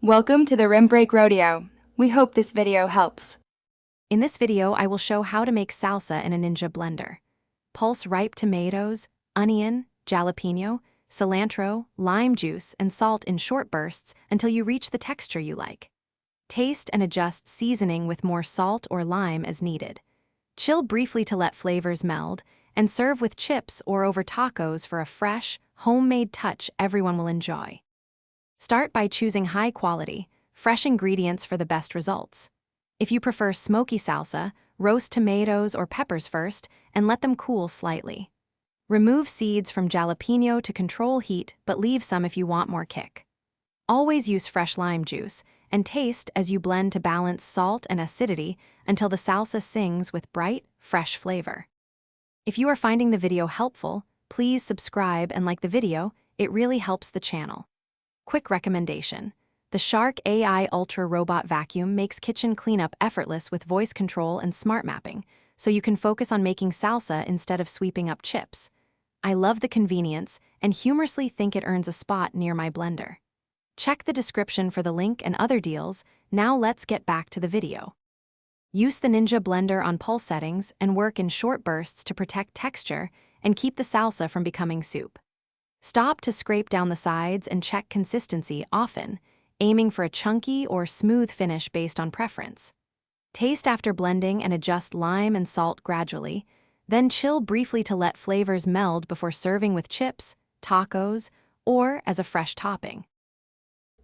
Welcome to the Rim Break Rodeo. We hope this video helps. In this video, I will show how to make salsa in a Ninja blender. Pulse ripe tomatoes, onion, jalapeno, cilantro, lime juice, and salt in short bursts until you reach the texture you like. Taste and adjust seasoning with more salt or lime as needed. Chill briefly to let flavors meld, and serve with chips or over tacos for a fresh, homemade touch everyone will enjoy. Start by choosing high-quality, fresh ingredients for the best results. If you prefer smoky salsa, roast tomatoes or peppers first and let them cool slightly. Remove seeds from jalapeno to control heat, but leave some if you want more kick. Always use fresh lime juice and taste as you blend to balance salt and acidity until the salsa sings with bright, fresh flavor. If you are finding the video helpful, please subscribe and like the video. It really helps the channel. Quick recommendation: the Shark AI Ultra Robot Vacuum makes kitchen cleanup effortless with voice control and smart mapping, so you can focus on making salsa instead of sweeping up chips. I love the convenience and humorously think it earns a spot near my blender. Check the description for the link and other deals. Now let's get back to the video. Use the Ninja blender on pulse settings and work in short bursts to protect texture and keep the salsa from becoming soup. Stop to scrape down the sides and check consistency often, aiming for a chunky or smooth finish based on preference. Taste after blending and adjust lime and salt gradually, then chill briefly to let flavors meld before serving with chips, tacos, or as a fresh topping.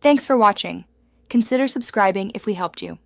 Thanks for watching. Consider subscribing if we helped you.